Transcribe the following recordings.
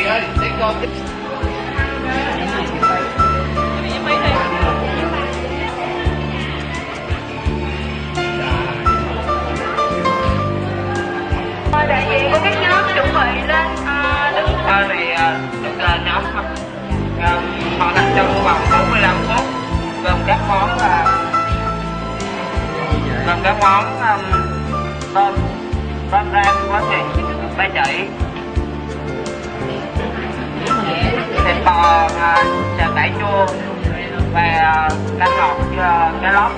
ơi, để con. Đại diện của các nhóm chuẩn bị lên đứng thì được nhóm họ đặt trong vòng 45 phút gồm các món tôm rang quá thịt ba chỉ, thịt bò xào cải chua và canh ngọt cá lóc.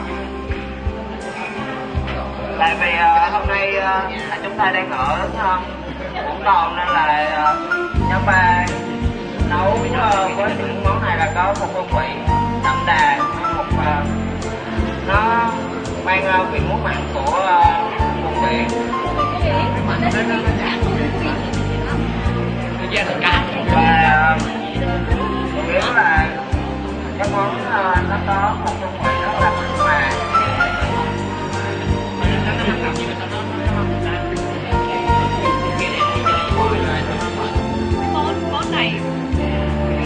Tại vì hôm nay chúng ta đang ở Vũng Tàu nên là nhóm 3 nấu với những món này là có một hương vị đậm đà, nó mang vị muối mặn của vùng biển và chủ yếu là các món nó có một hương vị rất là mặn mà. Món này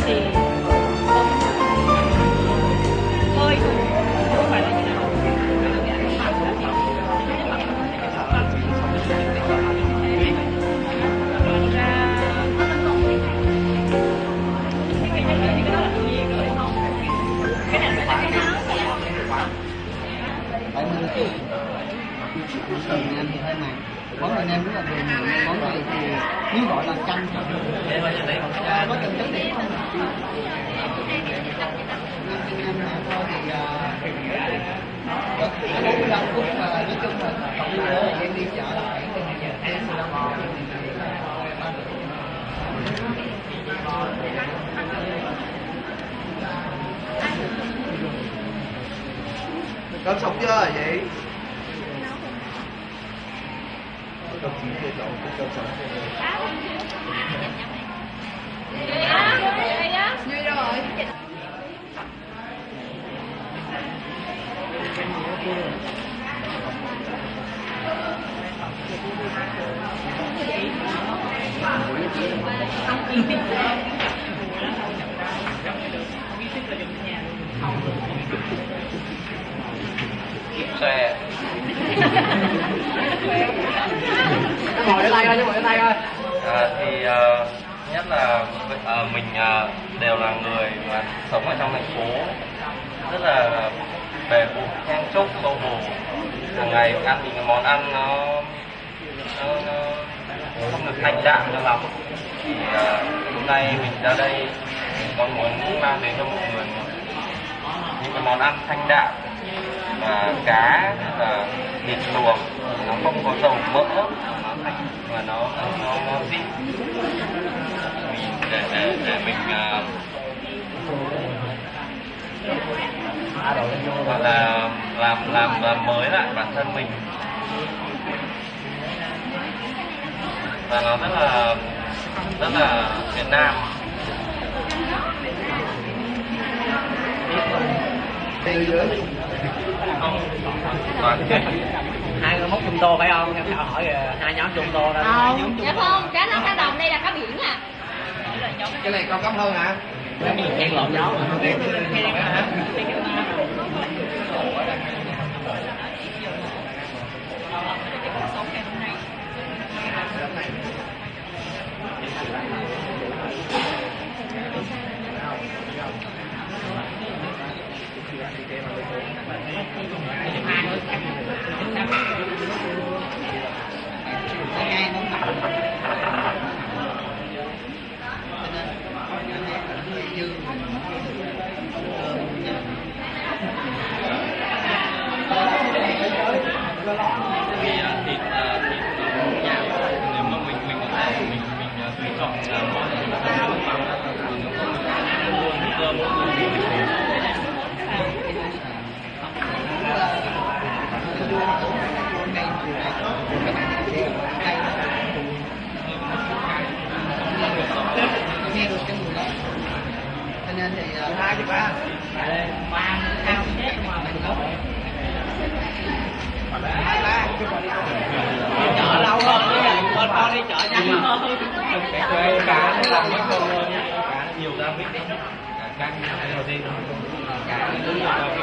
thì hơi không phải là như nào. Anh thì hơi mặn, món này nem rất là vừa miệng. Món này thì nếu gọi là canh có tình chất điểm không? Nem này thôi thì có 45 phút mà nói chung là cộng lại là em đi chợ là khoảng từ 15 phút. Cơm sống chưa vậy? Cơm chín chưa cháu, cơm sống chưa? Như rồi. Xe Ngồi ở đây thôi, ngồi ở đây thôi. thì nhất là mình đều là người mà sống ở trong thành phố, rất là bề bộn chen chúc xô bồ, hàng ngày ăn thì món ăn nó không được thanh đạm cho lắm. Thì hôm nay mình ra đây con muốn mang đến cho mọi người những cái món ăn thanh đạm và cá là thịt luộc, nó không có dầu mỡ, nó thanh và nó dịu để mình gọi là làm mới lại bản thân mình, và nó rất là Việt Nam. Không, Hai người móc chung tô phải không? Em hỏi hai nhóm chung tô đó. Dạ không, cá nó cá đồng đây là cá biển à. Cái này cao cấp hơn hả? Em lộn gió. thịt nhào, nếu mà mình có thể mình tùy chọn món thì mình sẽ luôn cơm nghe được cái mùi đó, cho nên thì hai chứ ba cao chết mà mình có chợ lâu hơn, con đi chợ nhanh hơn. cái cá nó làm mất công luôn nhá, cá nó nhiều gia vị lắm, cá cái đầu tiên cá nó nhiều gia vị.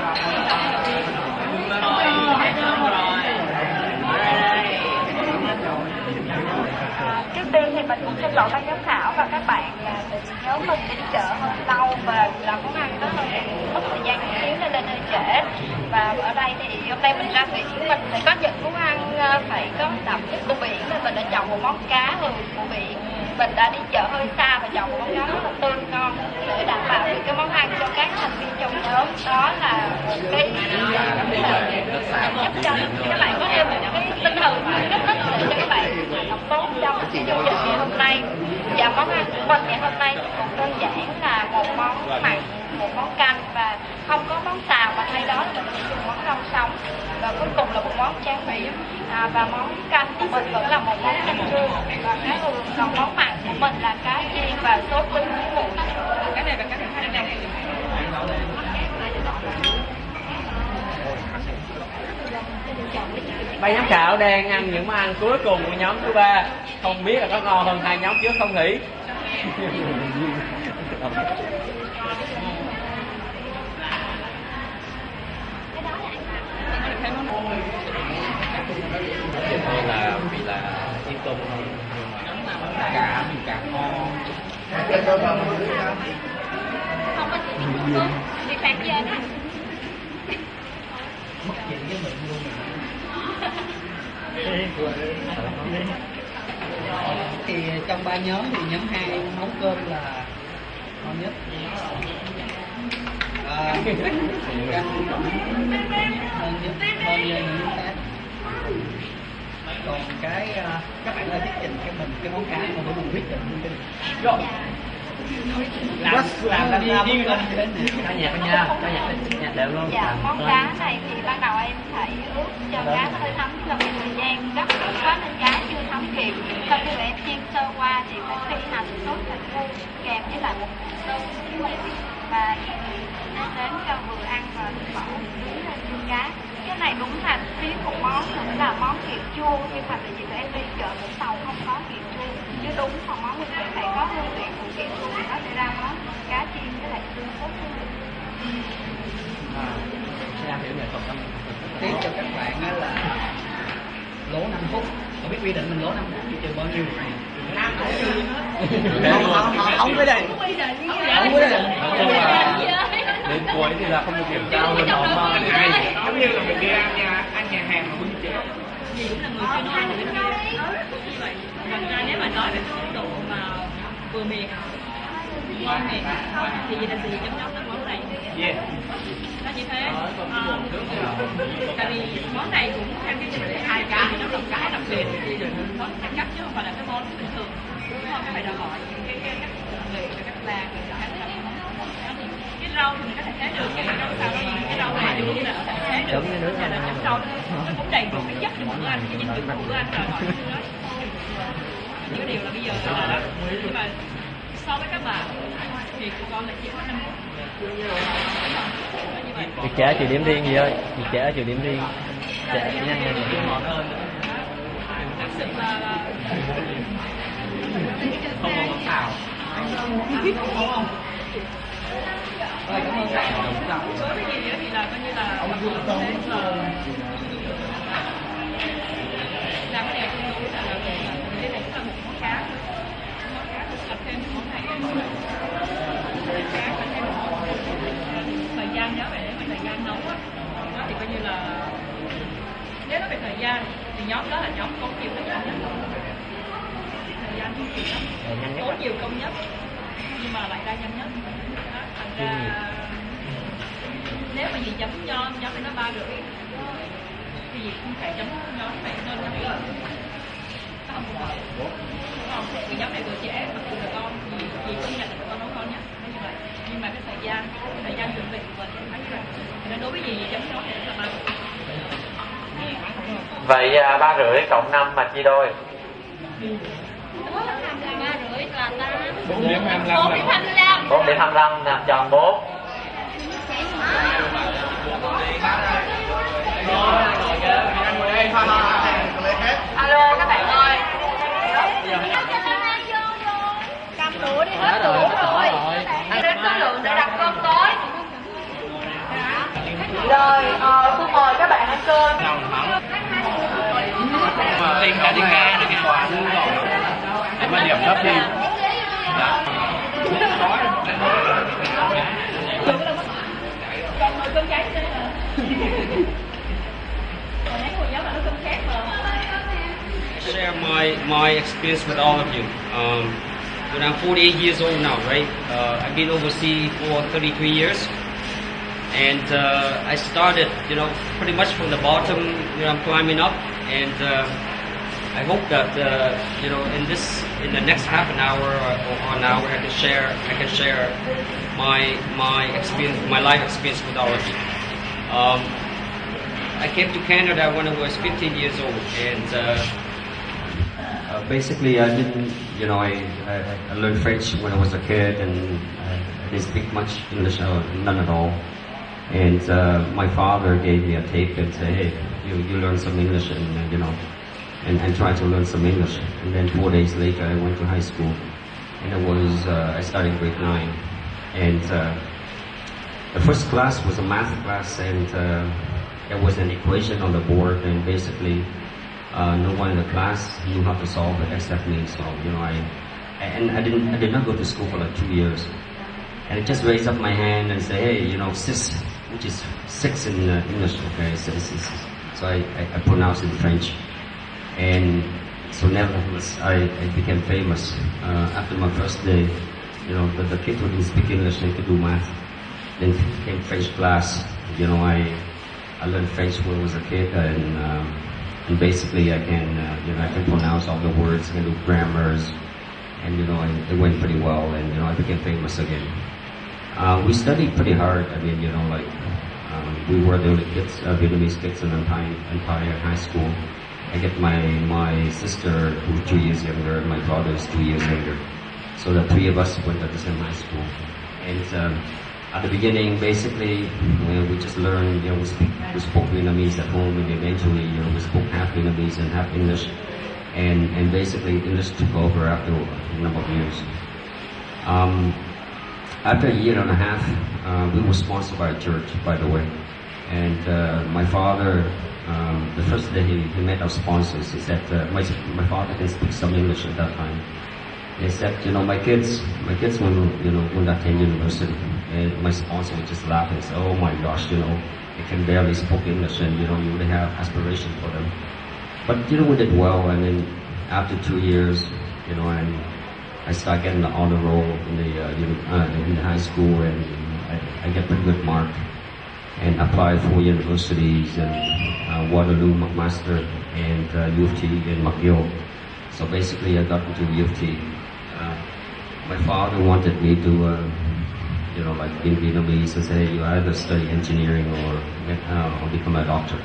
Trước tiên thì mình cũng xin lỗi ban giám khảo và các bạn là nhóm mình đi chợ hơi lâu và làm món ăn đó hơi mất thời gian một xíu nên lên hơi trễ. Và ở đây thì hôm nay mình ra biển, mình phải có những món ăn phải có đậm chất của biển nên mình đã chọn một món cá của biển. Mình đã đi chợ hơi xa và chọn một món cá rất là tươi ngon để đảm bảo được cái món ăn cho các thành viên trong nhóm. Đó là một cái giúp cho các bạn có thêm một cái tinh thần kích thích để cho các bạn học tốt trong cái chương trình ngày hôm nay. Và món ăn của mình ngày hôm nay cũng đơn giản là một món mặn, một món canh và không có món xào, và thay đó là mình sử dụng món rau sống. Và cuối cùng là một món tráng biển, và món canh của mình vẫn là một món canh chua và cá hương. Còn món mặn của mình là cá chiên và sốt tương muối. Cái này là cái khác nhau. Ban giám khảo đang ăn những món ăn cuối cùng của nhóm thứ ba, không biết là có ngon hơn hai nhóm trước không Thủy? Vì là chiên tôm thôi, nhưng mà cá mình cá ngon. Không có gì không đi phạt giờ đó. mất diện với mình luôn thì trong ba nhóm thì nhóm 2 nấu cơm là ngon nhất. Canh cũng ngon nhất, ngon như những khác. Còn cái các bạn ơi thuyết trình cho mình cái món cá mà mình quyết định luôn đi. Làm ra sao món cơm như thế này? Có nhạc nha, có nhạc đều luôn. Dạ, món cá này thì ban đầu em phải ướp cho cá nó hơi thấm trong một thời gian rất có nên cá chưa thấm kịp. Sau khi mà em chiên sơ qua thì phải phi hành sốt thịt ngu kèm với lại một tô xíu và đến cho vừa ăn và bỏ dưới lên chiên cá. Cái này đúng là thiếu một món nữa là món kiệu chua, nhưng mà tại vì tụi em đi chợ Vũng Tàu không có kiệu chua, chứ đúng còn món mình phải có hương vị của kiệu chua thì nó sẽ ra món cá chiên với lại xương sốt chua. Tiếp cho các bạn á là lố 5 phút. Không biết quy định mình lố 5 phút thì trừ bao nhiêu? Không có định. Không có định. Đến cuối thì là không được kiểm tra luôn đó mà Giống như là mình đi ăn nhà hàng mà bưng chè. Gì cũng là người phải nói được cái nói như vậy. Thành ra nếu mà nói về cái độ mà vừa miệng ngon miệng thì gì là gì trong nhóm nó món này. Yeah. Nó như thế. Tại vì món này cũng theo cái trình tự hai cá thì nó là cái đặc biệt, món đặc cấp chứ không phải là cái món bình thường. Đúng không? Các bạn đòi hỏi những cái cách nghệ và cách làm cái rau thì mình có thể thế được, cái rau xào cái rau này thì cũng là có thể thế được, là chấm rau nó cũng đầy đủ cái chất cho bữa ăn, cái dinh dưỡng của bữa ăn đòi hỏi những cái điều là bây giờ là đó. Nhưng mà so với các bạn thì tụi con lại chỉ có 5 phút. việc trễ trừ điểm riêng gì ơi, việc trễ trừ điểm riêng, trễ nhanh Ngon hơn. Thật sự là Không có món xào. Rồi cảm ơn các bạn. số cái gì nữa thì là coi như là làm cái điều tương đối là đây này cũng là một món cá được làm thêm món này cá và thêm một món thời gian nhớ về thời gian nấu á, nó thì coi như là nếu nói về thời gian thì nhóm đó là nhóm có nhiều thời gian nhất, thời gian không nhiều lắm, tốn nhiều công nhất nhưng mà lại ra nhanh nhất. Thành ra nếu mà gì chấm nhóm thì nó 3,5 thì không phải chấm nhóm phải nên nhóm nữa. Nó không phù hợp. Không, vì nhóm này vừa trẻ mặc dù là con vì công nhận là con nấu ngon nhất như vậy, nhưng mà cái thời gian chuẩn bị của mình phải như vậy. Nên đối với gì chấm nhóm thì rất là 3. Vậy 3,5 cộng 5 mà chia đôi. 3,5 là 8. 4 điểm 25 4 điểm 25. 4 điểm 25 làm tròn 4. Alo các bạn ơi. hết rồi, hết rồi. Đến số lượng để đặt cơm tối. Rồi, tôi mời các bạn ăn cơm. Tiền cả tiền ca này cái quà để mà điểm thấp đi. Còn nồi cơm cháy nữa. Còn nãy cô giáo là nấu cơm khác mà. Share my experience with all of you. When I'm 48 years old now, right? I've been overseas for 33 years, and I started, pretty much from the bottom. I'm climbing up, and I hope that in the next half an hour or an hour, I can share my experience, my life experience with all of you. I came to Canada when I was 15 years old, and basically I didn't, I learned French when I was a kid, and I didn't speak much English, none at all. And my father gave me a tape and said, hey, you learn some English, and try to learn some English. And then 4 days later I went to high school, and I started grade 9. And the first class was a math class, and there was an equation on the board, and basically no one in the class knew how to solve it except me. So I did not go to school for like 2 years, and I just raised up my hand and say, hey, sis, which is 6 in English, okay, sis. So I pronounced it in French, and so nevertheless I became famous after my first day. The kids who didn't speak English, they could do math. Then came French class. I learned French when I was a kid, and basically I can pronounce all the words, I can do grammars, and it went pretty well, and I became famous again. We studied pretty hard. We were the only kids, Vietnamese kids in the entire high school. I get my sister, who's 2 years younger, and my brother is 2 years younger. So the 3 of us went to the same high school. And at the beginning, basically, we just learned, we spoke Vietnamese at home, and eventually, we spoke half Vietnamese and half English. And basically, English took over after a number of years. After a year and a half, we were sponsored by a church, by the way. And my father, the first day he met our sponsors, he said, my father can speak some English at that time. He said, my kids when they attend university, and my sponsor would just laugh and say, oh my gosh, they can barely speak English, and you really have aspiration for them. But we did well, and then after 2 years, and I started getting the honor roll in the high school, and I get pretty good mark, and applied for universities, and Waterloo, McMaster, and U of T in McGill. So basically, I got into U of T. My father wanted me to, in Vietnamese, and say, you either study engineering or become a doctor.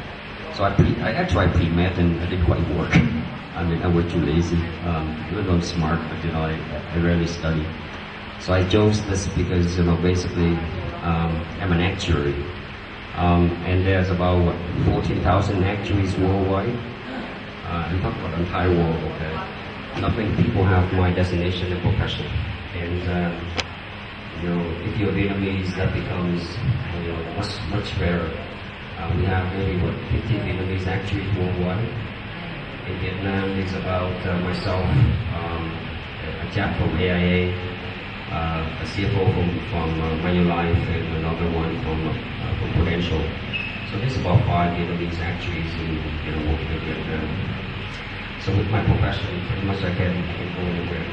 So I tried pre-med, and I didn't quite work. I was too lazy. Even though I'm smart, but I rarely study. So I chose this because basically I'm an actuary, and there's about 14,000 actuaries worldwide. I'm talking about the entire world. Okay, not many people have my designation and profession, and if you're Vietnamese, that becomes much rarer. We have maybe 50 Vietnamese actuaries worldwide. In Vietnam, there's about myself, a chap from AIA, a CFO from Manulife, and another one from Prudential. So there's about 5 Vietnamese actuaries in working in Vietnam. So with my profession, pretty much I can go anywhere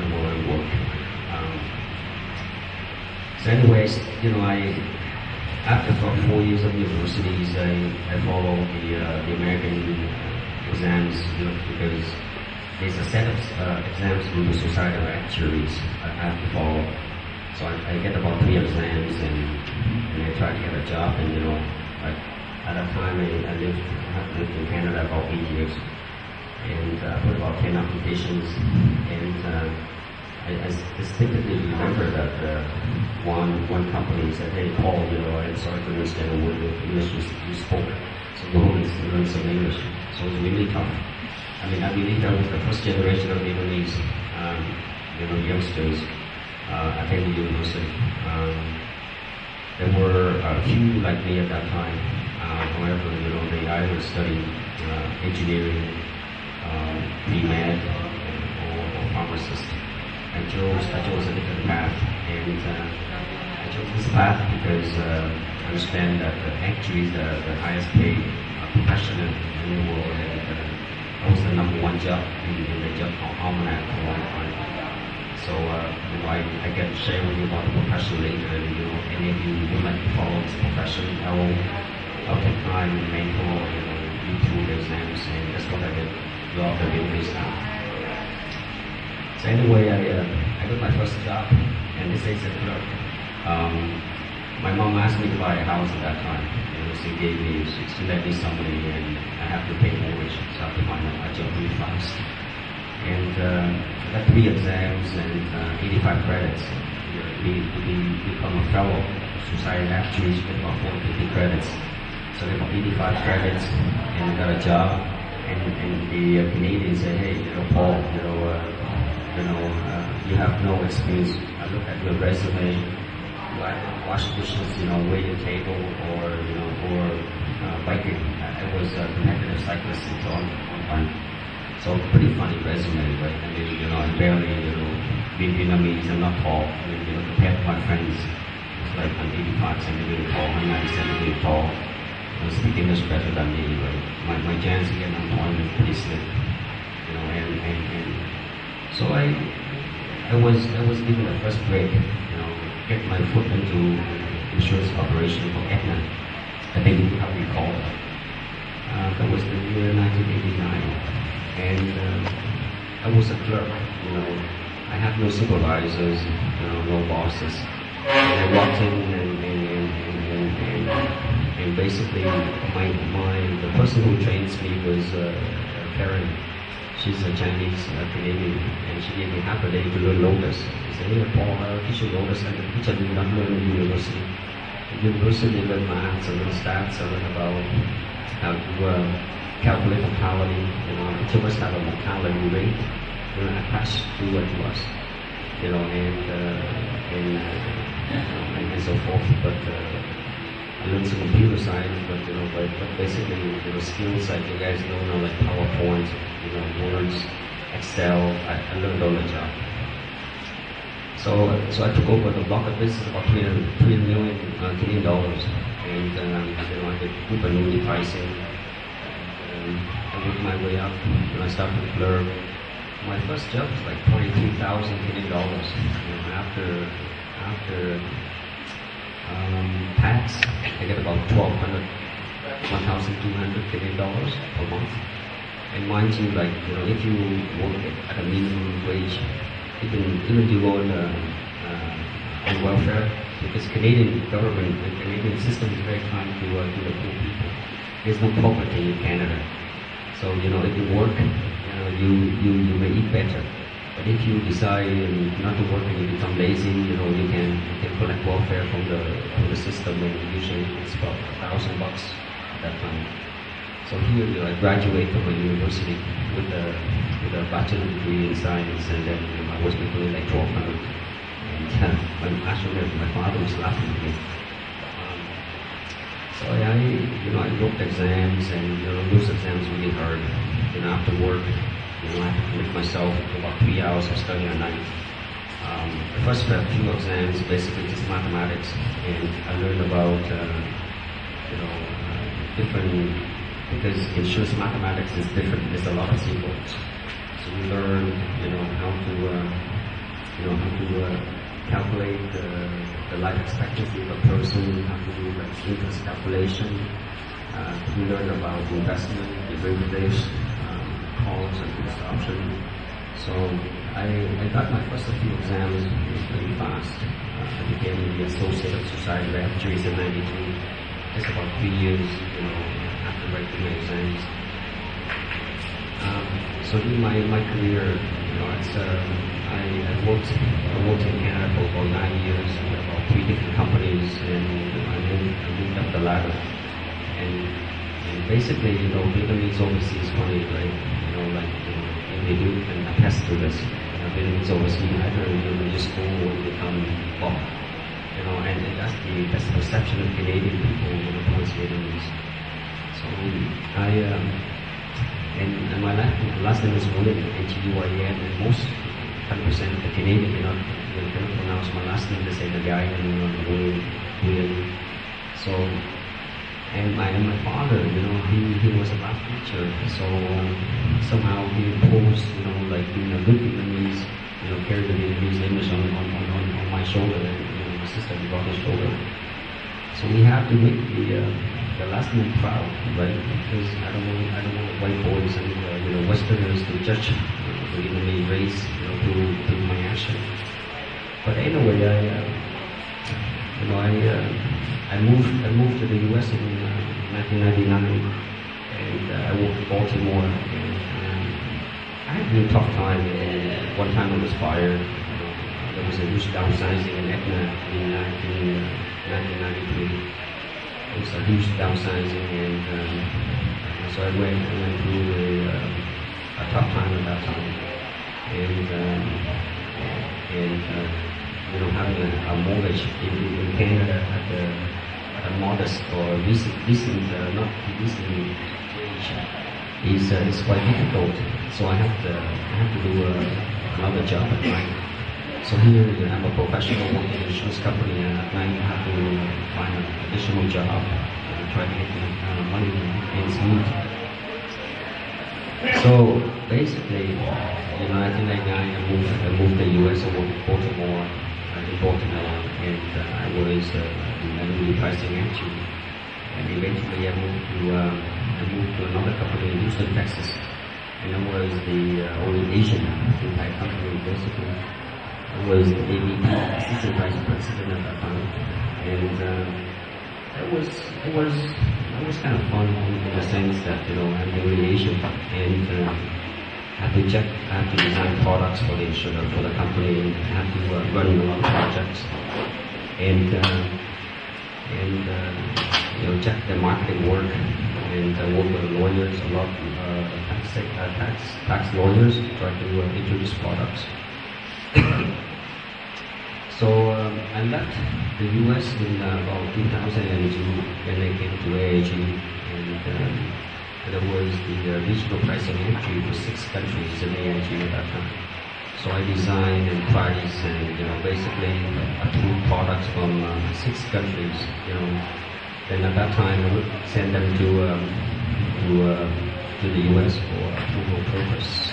and work. So anyways, after 4 years of universities, I followed the American exams, because there's a set of exams from the Society of Actuaries I have to follow. So I get about 3 exams, and I try to get a job, and at that time I lived in Canada about 8 years, and I put about 10 applications, and I distinctly remember that one company said, hey Paul, I'm sorry to understand the word of English you spoke, so go home and learn some English. So it was really tough. I believe I was the first generation of Vietnamese, youngsters attended university. There were a few like me at that time. However, they either studied engineering, pre-med, or pharmacist. I chose a different path, and I chose this path because I understand that actually the highest paid profession in the world, and that was the number one job in the job almanac for a long time. So I get to share with you about the profession later, and any of you would like to follow this profession, I'll take time and mentor you through the exams, and that's what I did throughout the degrees now. So anyway, I got my first job, and this is a clerk. My mom asked me to buy a house at that time. She let me some money, and I have to pay mortgage, so I have to find a job really fast. And I got 3 exams and 85 credits. To become a fellow of Society of Actuaries, you get about 450 credits. So I got 85 credits and got a job. And the Canadians said, hey, Paul, you have no experience. I look at your resume, you either wash dishes, wait a table, or biking. I was a competitive cyclist until one time. So pretty funny resume, right? I mean, I'm barely, being Vietnamese, I'm not tall. I mean, compared to my friends, it's like I'm 85 centimeters tall, I'm 90 centimeters tall. Speak English better than me, right? My chance to get unemployment is pretty slim, and so I was given the first break, get my foot into insurance operation for Aetna. I think you probably recall that. That was the year 1989, and I was a clerk. I had no supervisors, no bosses. And I walked in and basically the person who trains me was Karen. She's a Chinese Canadian, and she gave me half a day to learn Lotus. She said, hey Paul, I'll teach you Lotus, and the teacher did not learn in university. At university, I learned maths, I learned stats, I learned about how to calculate mortality. Each of us have a mortality rate. Attached to what to us, and so forth. But I learned some computer science, but basically, skills like you guys know, like PowerPoint, Words, Excel. I learned all the job. So I took over the block of business, about $3 million Canadian dollars, and I did group annuity pricing. I worked my way up. When I started to clerk, my first job was like 23,000 Canadian dollars. After tax, I get about 1,200 Canadian dollars per month. And mind you, if you work at a minimum wage, even if you go on welfare, because Canadian government, the Canadian system is very kind to the poor people. There's no poverty in Canada. So, if you work, you may eat better. But if you decide not to work and you become lazy, you can collect welfare from the system, and usually it's about $1,000 at that time. So here, I graduated from a university with a bachelor degree in science, and then I was making like 1,200. And actually, my father was laughing at me. So I wrote exams, and those exams really hard. After work, I had to commit myself to about 3 hours of study a night. The first few exams, basically just mathematics, and I learned about different, because insurance mathematics is different. There's a lot of symbols. So we learn, how to calculate the life expectancy of a person, how to do interest calculation. We learn about investment, derivatives, calls and fixed option. So I got my first few exams pretty fast. I became the Associate of Society of Actuaries in '92. It's about 3 years, after writing my exams. So in my career, I worked in Canada for about 9 years, with about 3 different companies, and I moved up the ladder. And basically, Vietnamese overseas is funny, right? They do can attest to this. Vietnamese overseas, either you school or you the misperception of Canadian people towards Vietnamese. So and my last name is Nguyen, Nguyen, and most 100% of the Canadian cannot pronounce my last name. They say the guy and Nguyen. So and my father, he was a math teacher. So somehow he imposed, like being a good Vietnamese, carried the Vietnamese image on my shoulder, and my sister and brother's shoulder. So we have to make the last name proud, right? Because I don't want white boys and Westerners to judge the Vietnamese race, through my action. But anyway, I moved to the U.S. in 1999, and I moved to Baltimore. And I had a tough time. One time I was fired. There was a huge downsizing in Aetna in 1993. It was a huge downsizing, and so I went through a tough time at that time, and having a mortgage in Canada at a modest or decent not decent wage is quite difficult. So I have to do another job at night. So here I'm a professional working in an insurance company, and at night I have to find an additional job and try to get money ends meet. So basically, in 1999 I moved to the US. I worked in Baltimore, and I was manually pricing actually. And eventually I moved to another company in Houston, Texas, and I was the only Asian in that company basically. I was the AVP, Assistant Vice President at that time, and it was kind of fun in the sense that I'm the only Asian, and I have to design products for the company, and I have to run a lot of projects, and check the marketing work, and work with lawyers a lot, tax lawyers, try to introduce products. So I left the U.S. in about 2002 when I came to AIG, and there was the regional pricing entry for 6 countries in AIG at that time. So I designed and priced and basically approved products from 6 countries. Then at that time I would send them to the U.S. for approval purpose.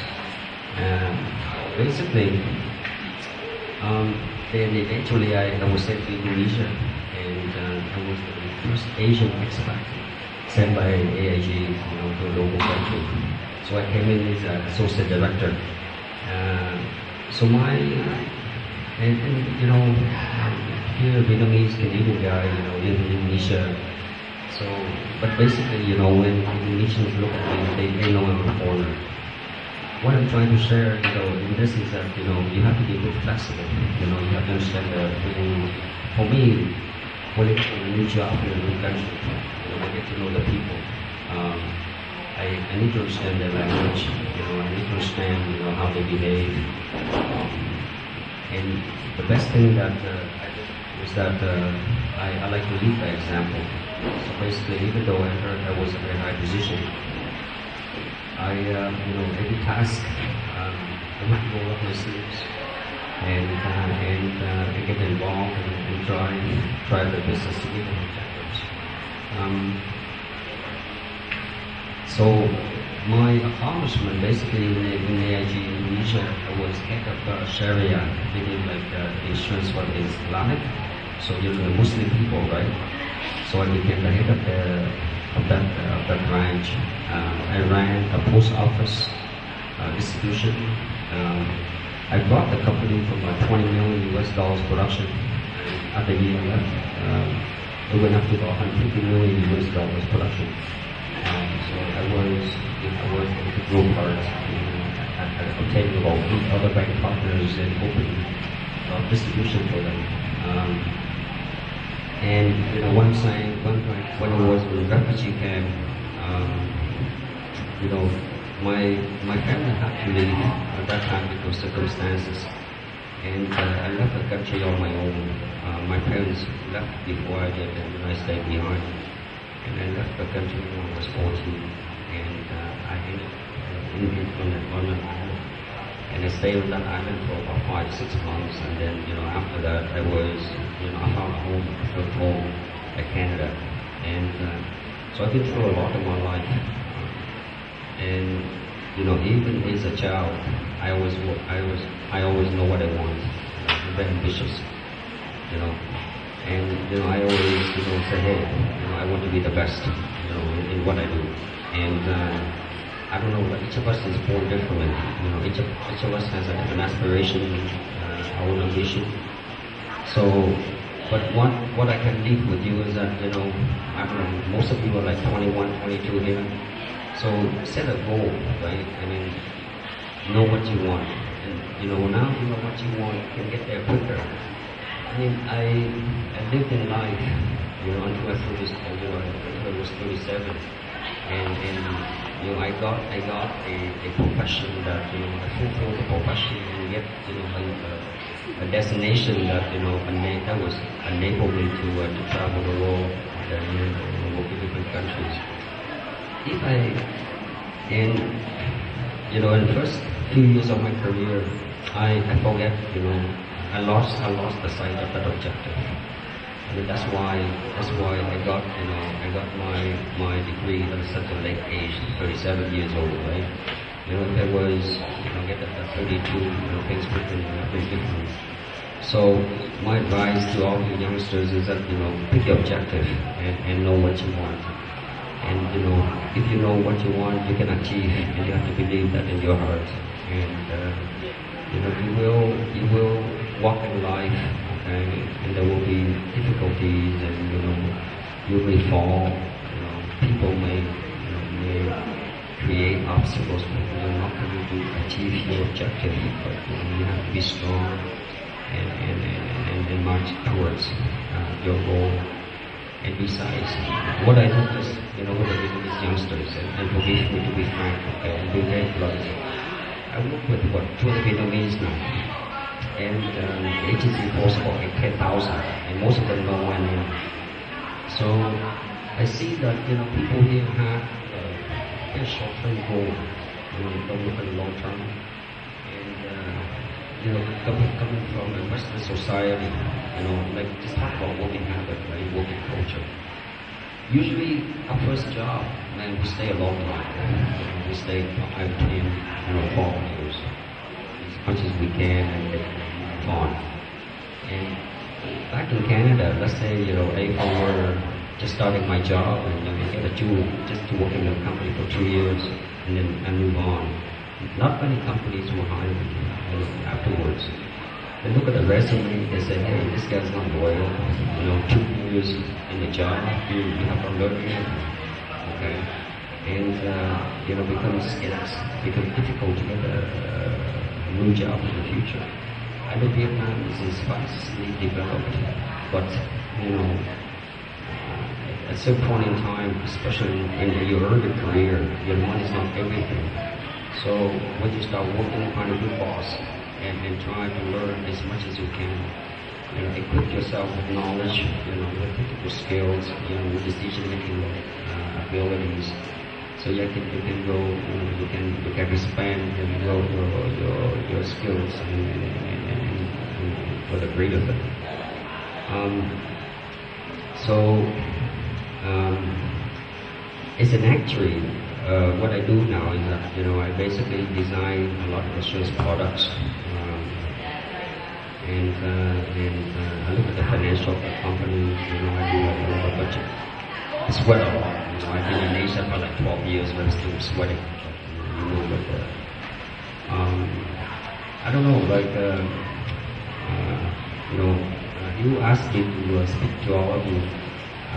Basically. Then eventually I was sent to Indonesia, and I was the first Asian expat sent by AIG, to a local country. So I came in as an associate director. So my here Vietnamese Canadian guy, in Indonesia. So, but basically, when Indonesians look at me, they know I'm a foreigner. What I'm trying to share, in this is that, you have to be a bit flexible. You have to understand that for me, when I get to a new job in a new country, I get to know the people. I need to understand their language. I need to understand, how they behave. And the best thing that I did was that I like to lead by example. So basically, even though I was in a very high position, every task, I would roll up my sleeves and get involved and try the business to meet the objectives. So my accomplishment basically in AIG Indonesia, I was head of Sharia, meaning like insurance for the Islamic. So you're the Muslim people, right? So I became the head of that branch. I ran a post office distribution. I brought the company from $20 million US production at the year left. It went up to about $150 million US production. So I was able to grow parts, obtaining about 8 other bank partners and opening distribution for them. And once when I was in refugee camp, my family had to leave at that time because of circumstances, and I left the country on my own. my parents left before I did, and I stayed behind. And I left the country when I was 14, and I ended on an island. And I stayed on that island for about 5-6 months, and then, after that, I found home, I felt home at Canada. And so I've been through a lot in my life. And, even as a child, I always know what I want. I'm very ambitious, And, I always, say, hey, I want to be the best, in what I do. And, I don't know, each of us is born differently. Each of us has a different aspiration, our own ambition. So, but what I can leave with you is that, I don't know, most of you are like 21, 22 here. So set a goal, right? I mean, know what you want. And, now you know what you want, you can get there quicker. I mean, I lived in life, until I was 37. And I got a profession that, I fulfilled the profession and yet, a destination that, that was enabled me to travel the world and work in different countries. In the first few years of my career, I forget, I lost the sight of that objective. I mean, that's why I got my degree at such a late age, 37 years old, right? If I was, get at 32, things would have been different. So my advice to all you youngsters is that, pick your objective and know what you want. And, if you know what you want, you can achieve, and you have to believe that in your heart. And, you will walk in life, okay, and there will be difficulties, and, you may fall, people may create obstacles, but you're not going to achieve your objective. But, you have to be strong and march towards your goal. And besides, what I noticed, with the Vietnamese youngsters, and forgive me to be frank, okay, and be very blunt, I work with 20 Vietnamese now, and the agency force about 10,000, and most of them know my name. So I see that, people here have a short-term goal, don't look at the long term. Coming from a Western society, like just talk about working habit, right? Working culture. Usually, our first job, man, we stay a long time. We stay 5, 10, 12 years, as much as we can, and move on. And back in Canada, let's say, if I were just starting my job and get a tool just to work in a company for 2 years and then move on. Not many companies will hire me afterwards. They look at the resume, they say, hey, this guy's not loyal. 2 years in the job, you have to learn anything. Okay? And it becomes difficult to get a new job in the future. I know Vietnam is fastly developed, but at some point in time, especially in your early career, your money is not everything. So when you start working, find a good boss and try to learn as much as you can. Equip yourself with knowledge, with technical skills, with decision-making abilities. So you can go, you can expand and grow your skills and for the greater thing. As an actuary, what I do now is that I basically design a lot of insurance products, and I look at the financial of the company. I do like a lot of budget. I sweat a lot. I've been in Asia for like 12 years, but I'm still sweating. I don't know, like you asked me to speak to all of you,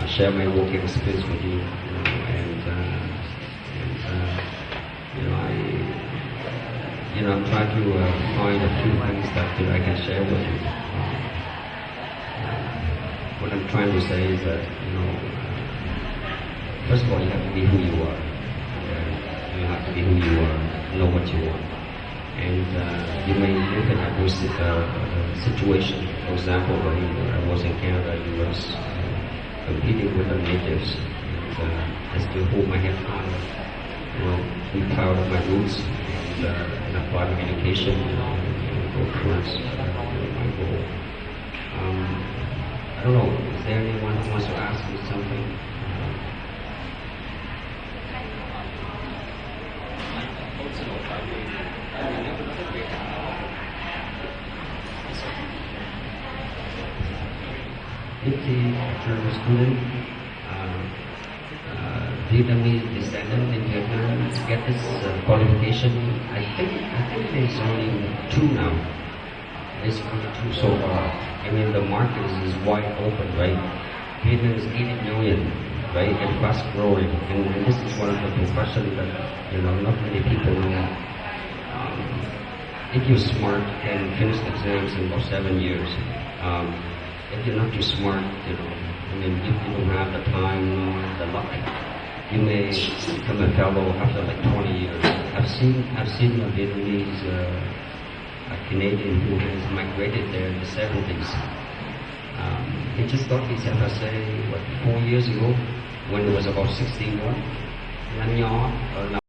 share my working experience with you, I'm trying to find a few things that I can share with you. What I'm trying to say is that, first of all, you have to be who you are. You have to be who you are, know what you want. And you may live in a situation For example, when I was in Canada, I was competing with the natives, and I still hold my head high. Be proud of my roots and apply my education and go towards my goal. I don't know, is there anyone who wants to ask me something? If the German student Vietnamese descendant in Vietnam get this qualification, I think there's only 2 now. There's only 2 so far. I mean, the market is wide open, right? Vietnam is 80 million, right, and fast growing. And this is one of the professions that not many people know. If you're smart, you can finish the exams in about 7 years. If you're not too smart, I mean, if you don't have the time, the luck, you may become a fellow after like 20 years. I've seen a Vietnamese, a Canadian who has migrated there in the 70s. He just got his FSA 4 years ago when it was about 61.